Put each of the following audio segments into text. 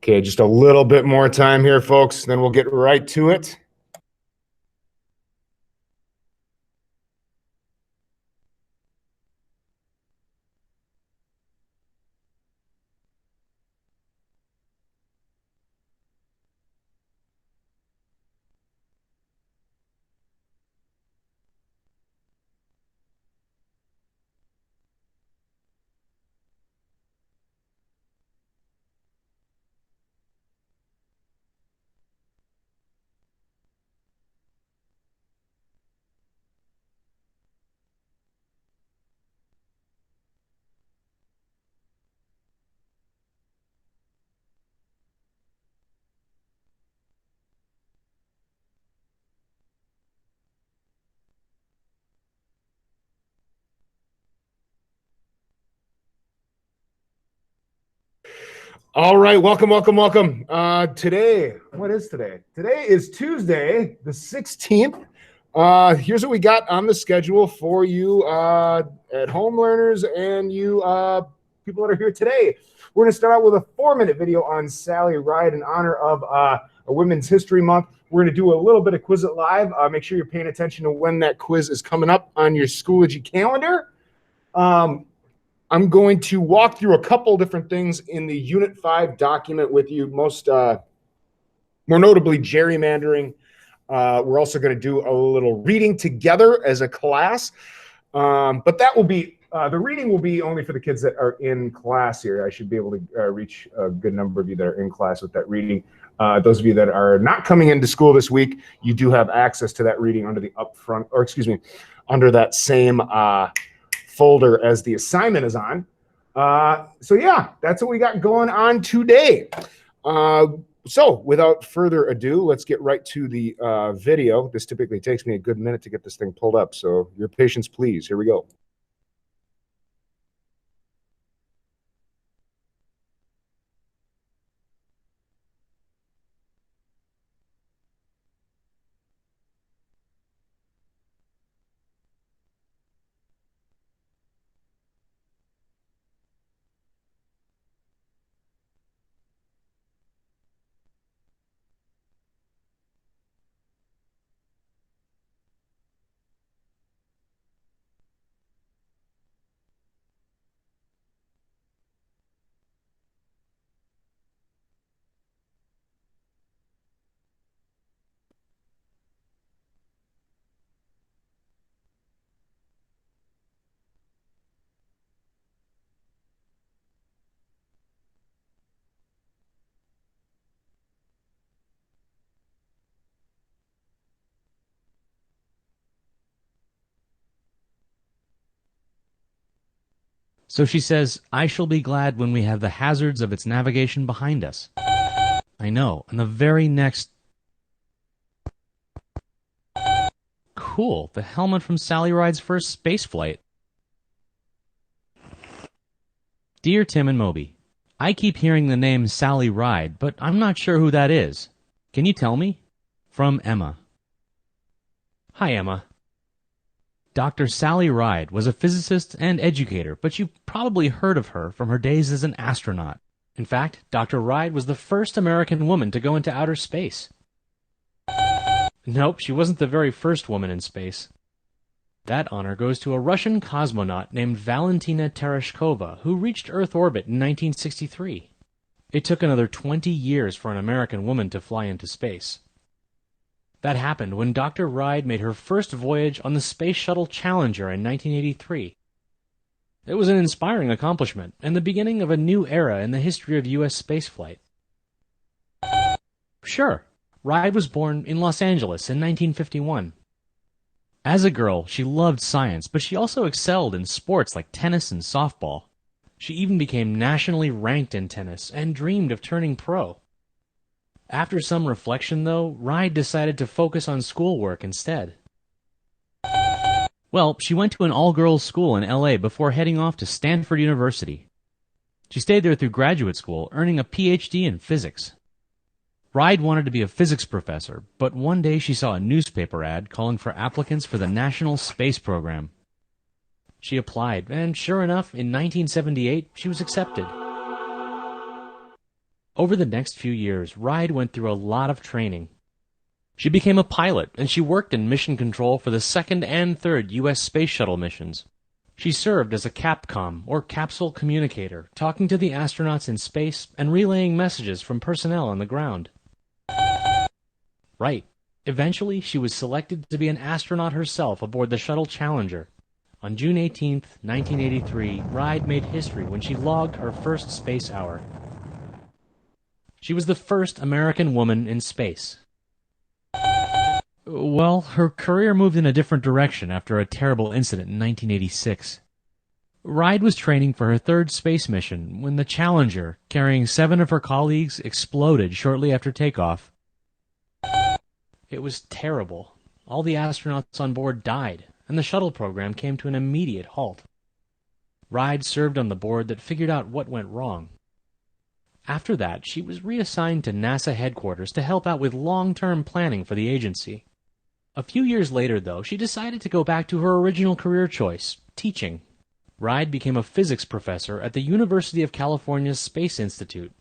Okay, just a little bit more time here, folks, then we'll get right to it. All right, welcome. Today, what is today? Today is Tuesday, the 16th. Here's what we got on the schedule for you at home learners and you people that are here today. We're going to start out with a 4-minute video on Sally Ride in honor of a Women's History Month. We're going to do a little bit of Quizlet Live. Make sure you're paying attention to when that quiz is coming up on your Schoology calendar. I'm going to walk through a couple different things in the Unit 5 document with you, more notably gerrymandering. We're also going to do a little reading together as a class, but that will be, the reading will be only for the kids that are in class here. I should be able to reach a good number of you that are in class with that reading. Those of you that are not coming into school this week, you do have access to that reading under the upfront, or excuse me, under that same folder as the assignment is on. So yeah, that's what we got going on today. So without further ado, let's get right to the video. This typically takes me a good minute to get this thing pulled up, so your patience, please. Here we go. So she says, I shall be glad when we have the hazards of its navigation behind us. I know, and the very next... Cool, the helmet from Sally Ride's first space flight. Dear Tim and Moby, I keep hearing the name Sally Ride, but I'm not sure who that is. Can you tell me? From Emma. Hi, Emma. Dr. Sally Ride was a physicist and educator, but you probably heard of her from her days as an astronaut. In fact, Dr. Ride was the first American woman to go into outer space. Nope, she wasn't the very first woman in space. That honor goes to a Russian cosmonaut named Valentina Tereshkova, who reached Earth orbit in 1963. It took another 20 years for an American woman to fly into space. That happened when Dr. Ride made her first voyage on the Space Shuttle Challenger in 1983. It was an inspiring accomplishment and the beginning of a new era in the history of U.S. spaceflight. Sure, Ride was born in Los Angeles in 1951. As a girl, she loved science, but she also excelled in sports like tennis and softball. She even became nationally ranked in tennis and dreamed of turning pro. After some reflection, though, Ride decided to focus on schoolwork instead. Well, she went to an all-girls school in L.A. before heading off to Stanford University. She stayed there through graduate school, earning a Ph.D. in physics. Ride wanted to be a physics professor, but one day she saw a newspaper ad calling for applicants for the National Space Program. She applied, and sure enough, in 1978, she was accepted. Over the next few years, Ride went through a lot of training. She became a pilot, and she worked in mission control for the second and third U.S. space shuttle missions. She served as a CAPCOM, or capsule communicator, talking to the astronauts in space and relaying messages from personnel on the ground. Right. Eventually, she was selected to be an astronaut herself aboard the Shuttle Challenger. On June 18, 1983, Ride made history when she logged her first space hour. She was the first American woman in space. Well, her career moved in a different direction after a terrible incident in 1986. Ride was training for her third space mission when the Challenger, carrying 7 of her colleagues, exploded shortly after takeoff. It was terrible. All the astronauts on board died, and the shuttle program came to an immediate halt. Ride served on the board that figured out what went wrong. After that, she was reassigned to NASA headquarters to help out with long-term planning for the agency. A few years later, though, she decided to go back to her original career choice, teaching. Ride became a physics professor at the University of California's Space Institute.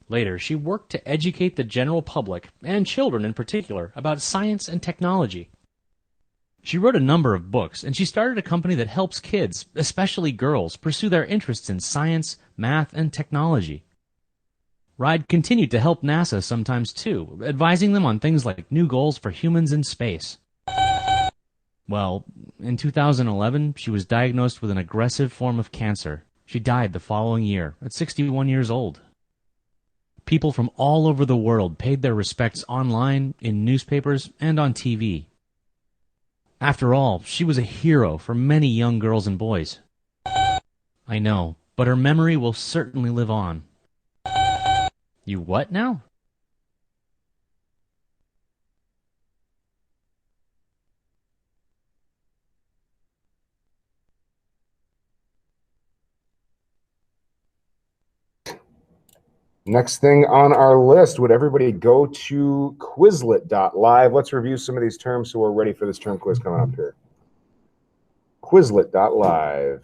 Later, she worked to educate the general public, and children in particular, about science and technology. She wrote a number of books, and she started a company that helps kids, especially girls, pursue their interests in science, math, and technology. Ride continued to help NASA sometimes too, advising them on things like new goals for humans in space. Well, in 2011, she was diagnosed with an aggressive form of cancer. She died the following year, at 61 years old. People from all over the world paid their respects online, in newspapers, and on TV. After all, she was a hero for many young girls and boys. I know, but her memory will certainly live on. You what now? Next thing on our list, would everybody go to Quizlet.live? Let's review some of these terms so we're ready for this term quiz coming up here. Quizlet.live.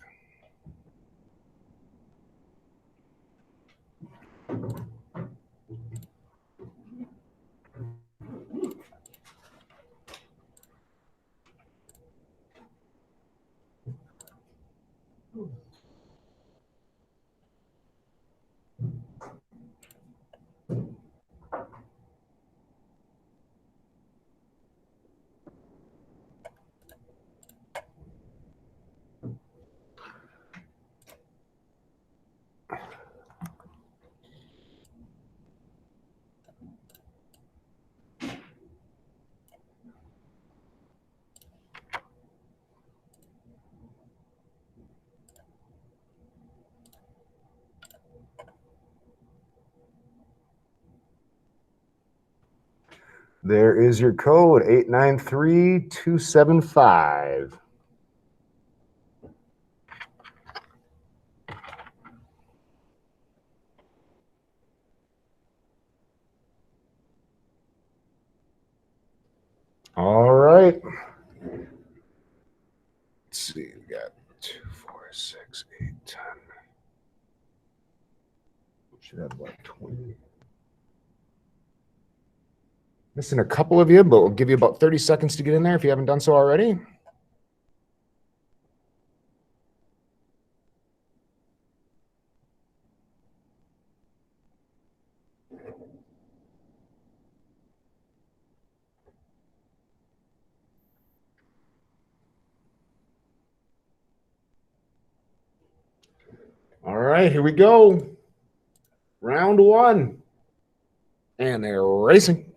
There is your code, 893275. All right. Let's see. We got 2, 4, 6, 8, 10. Should have about 20. Missing a couple of you, but we'll give you about 30 seconds to get in there if you haven't done so already. All right, here we go. Round 1. And they're racing.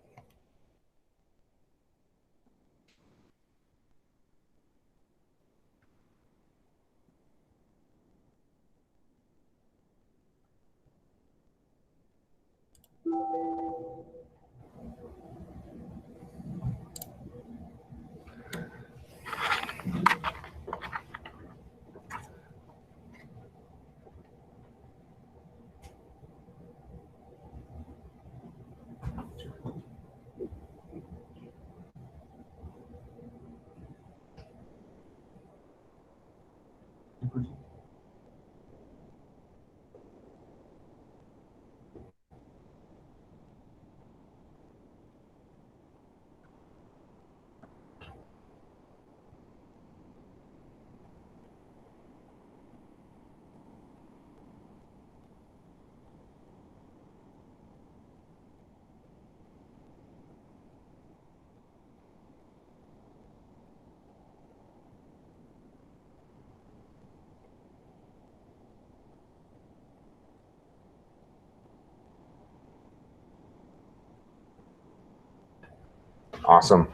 Awesome.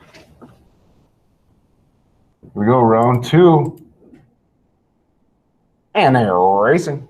We go round 2. And they're racing.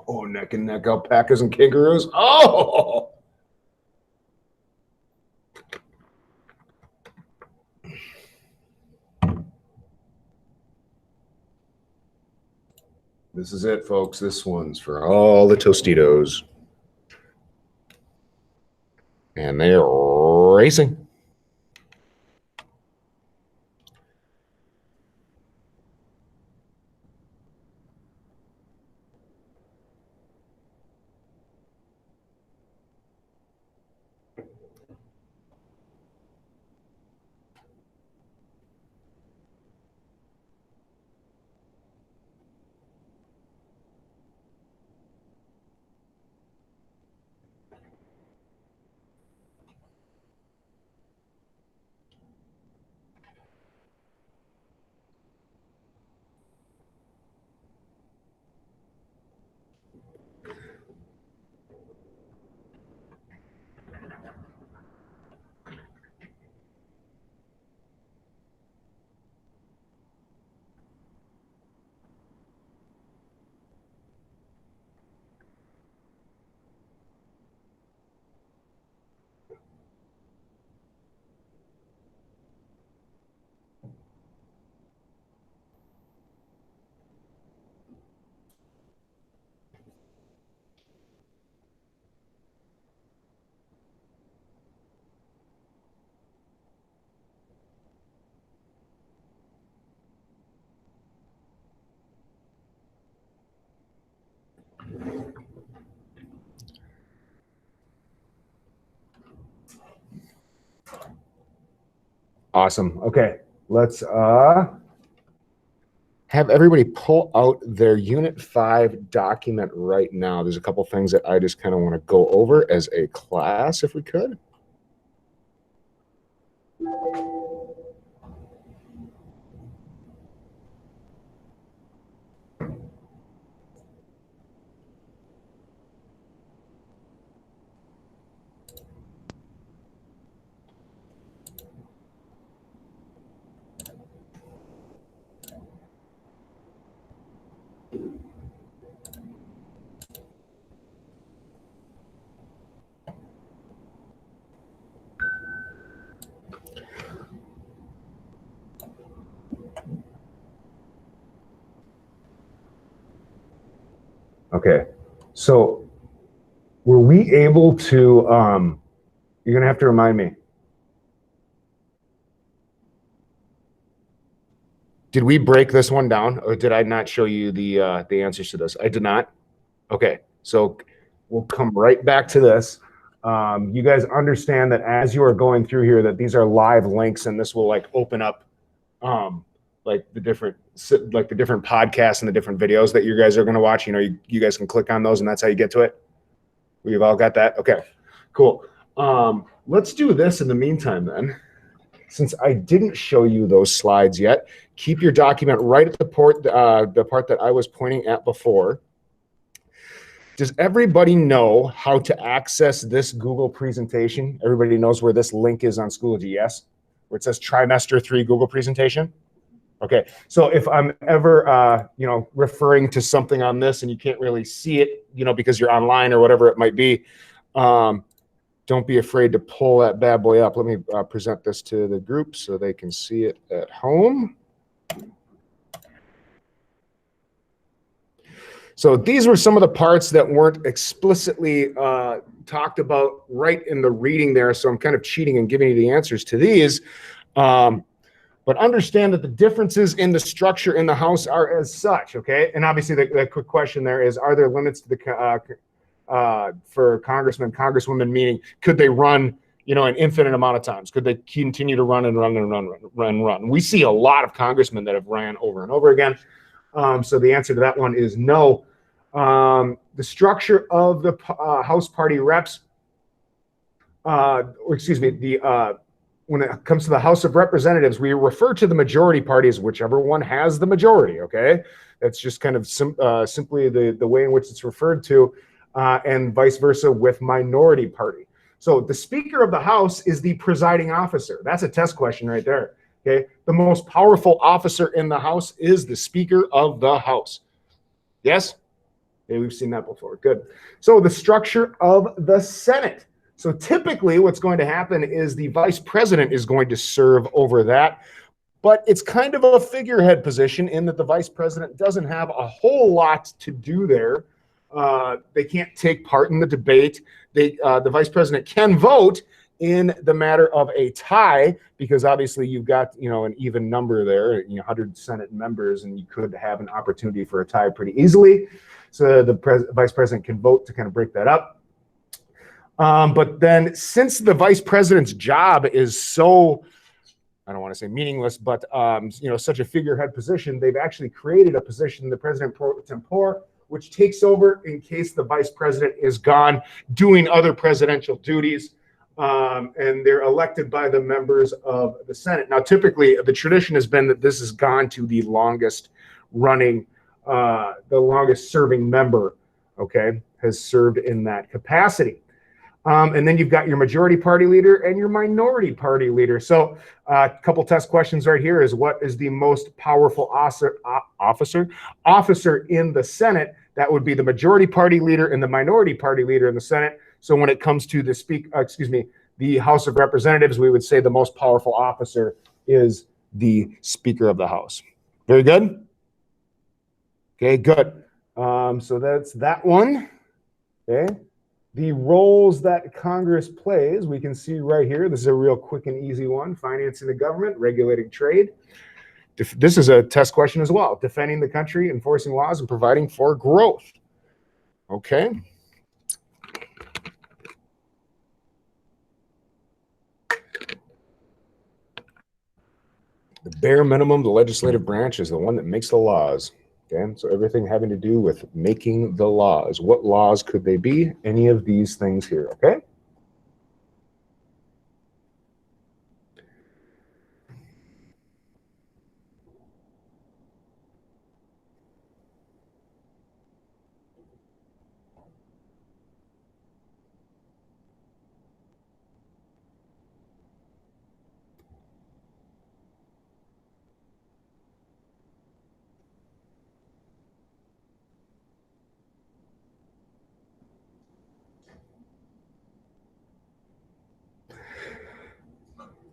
Oh, neck and neck alpacas and kangaroos. Oh! This is it, folks. This one's for all the Tostitos. And they're racing. Awesome. Okay, let's have everybody pull out their Unit 5 document right now. There's a couple things that I just kind of want to go over as a class, if we could. Okay, so were we able to, you're gonna have to remind me. Did we break this one down, or did I not show you the answers to this? I did not. Okay, so we'll come right back to this. You guys understand that as you are going through here, that these are live links, and this will like open up like the different podcasts and the different videos that you guys are going to watch. You know, you guys can click on those, and that's how you get to it. We've all got that. Okay, cool. Let's do this in the meantime then. Since I didn't show you those slides yet, keep your document right at the part that I was pointing at before. Does everybody know how to access this Google presentation? Everybody knows where this link is on Schoology, yes? Where it says trimester 3 Google presentation? Okay, so if I'm ever, referring to something on this and you can't really see it, because you're online or whatever it might be, don't be afraid to pull that bad boy up. Let me present this to the group so they can see it at home. So these were some of the parts that weren't explicitly talked about right in the reading there. So I'm kind of cheating and giving you the answers to these. But understand that the differences in the structure in the House are as such, okay? And obviously the quick question there is, are there limits to the for congressmen, congresswomen, meaning could they run, an infinite amount of times? Could they continue to run and run and run? We see a lot of congressmen that have ran over and over again. So the answer to that one is no. The structure of the House Party reps, when it comes to the House of Representatives, we refer to the majority party as whichever one has the majority, okay? That's just kind of simply the way in which it's referred to. And vice versa with minority party. So the Speaker of the House is the presiding officer. That's a test question right there, okay? The most powerful officer in the House is the Speaker of the House. Yes? Okay, we've seen that before. Good. So the structure of the Senate. So typically what's going to happen is the Vice President is going to serve over that. But it's kind of a figurehead position in that the Vice President doesn't have a whole lot to do there. They can't take part in the debate. The Vice President can vote in the matter of a tie, because obviously you've got, an even number there, 100 Senate members, and you could have an opportunity for a tie pretty easily. So the Vice President can vote to kind of break that up. But then since the Vice President's job is so, I don't want to say meaningless, but, such a figurehead position, they've actually created a position, the President pro tempore, which takes over in case the Vice President is gone doing other presidential duties, and they're elected by the members of the Senate. Now, typically, the tradition has been that this has gone to the longest running, the longest serving member, okay, has served in that capacity. And then you've got your majority party leader and your minority party leader. So a couple test questions right here is, what is the most powerful officer in the Senate? That would be the majority party leader and the minority party leader in the Senate. So when it comes to the House of Representatives, we would say the most powerful officer is the Speaker of the House. Very good. Okay, good. So that's that one. Okay. The roles that Congress plays, we can see right here. This is a real quick and easy one. Financing the government, regulating trade. This is a test question as well. Defending the country, enforcing laws, and providing for growth. Okay. The bare minimum, the legislative branch is the one that makes the laws. Okay, so everything having to do with making the laws. What laws could they be? Any of these things here, okay?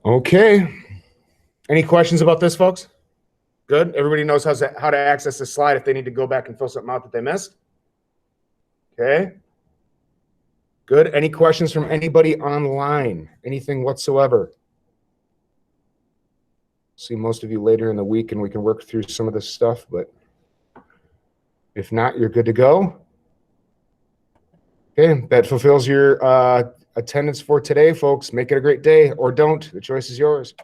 Okay. Any questions about this, folks? Good. Everybody knows how to access this slide if they need to go back and fill something out that they missed. Okay. Good. Any questions from anybody online? Anything whatsoever? See most of you later in the week and we can work through some of this stuff, but if not, you're good to go. Okay, that fulfills your attendance for today, folks. Make it a great day, or don't. The choice is yours.